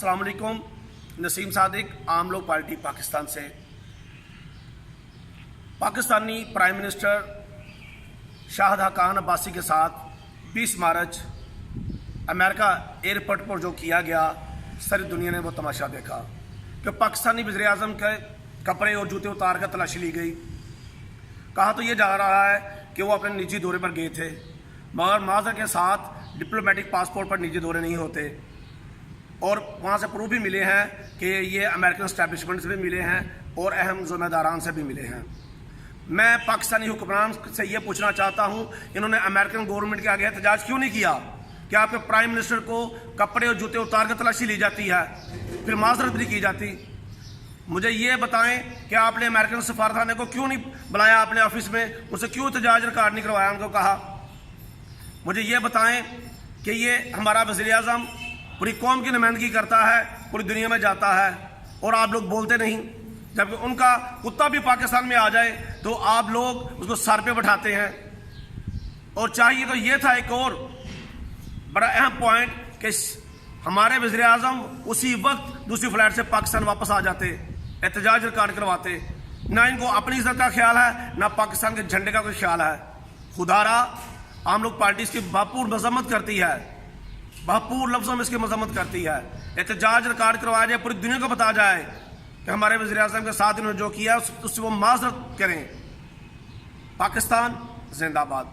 अस्सलाम वालेकुम। नसीम सादिक, आम लोग पार्टी पाकिस्तान से। पाकिस्तानी प्राइम मिनिस्टर शाहिद खान अब्बासी के साथ 20 मार्च अमेरिका एयरपोर्ट पर जो किया गया, सारी दुनिया ने वो तमाशा देखा कि पाकिस्तानी वज़ीर आज़म के कपड़े और जूते उतार कर तलाशी ली गई। कहा तो ये जा रहा है कि वो अपने निजी दौरे पर गए थे, मगर माज़र के साथ डिप्लोमेटिक पासपोर्ट पर निजी दौरे नहीं होते। और वहाँ से प्रूफ भी मिले हैं कि ये अमेरिकन एस्टैब्लिशमेंट से भी मिले हैं और अहम ज़िम्मेदारान से भी मिले हैं। मैं पाकिस्तानी हुक्मरान से ये पूछना चाहता हूँ, इन्होंने अमेरिकन गवर्नमेंट के आगे एहतजाज क्यों नहीं किया कि आपके प्राइम मिनिस्टर को कपड़े और जूते उतार कर तलाशी ली जाती है, फिर माजरत भी की जाती। मुझे ये बताएं कि आपने अमेरिकन सफारतखाने को क्यों नहीं बुलाया अपने ऑफिस में, उनसे क्यों एहतजाज रिकॉर्ड नहीं करवाया, उनको कहा। मुझे ये बताएं कि ये हमारा वज़ीर आज़म पूरी कौम की नुमाइंदगी करता है, पूरी दुनिया में जाता है और आप लोग बोलते नहीं, जबकि उनका कुत्ता भी पाकिस्तान में आ जाए तो आप लोग उसको सर पे बैठाते हैं। और चाहिए तो ये था एक और बड़ा अहम पॉइंट कि हमारे वज़ीर आज़म उसी वक्त दूसरी फ्लाइट से पाकिस्तान वापस आ जाते, एहतजाज रिकॉर्ड करवाते। ना इनको अपनी इज्जत का ख्याल है, ना पाकिस्तान के झंडे का कोई ख्याल है। खुदारा आम लोग पार्टी इसकी भरपूर मजम्मत करती है, भरपूर लफ्ज़ों में इसकी मजम्मत करती है। एहतजाज रिकॉर्ड करवाया जाए, पूरी दुनिया को बताया जाए कि हमारे वज़ीर आज़म के साथ इन्होंने जो किया उससे वो माजरत करें। पाकिस्तान जिंदाबाद।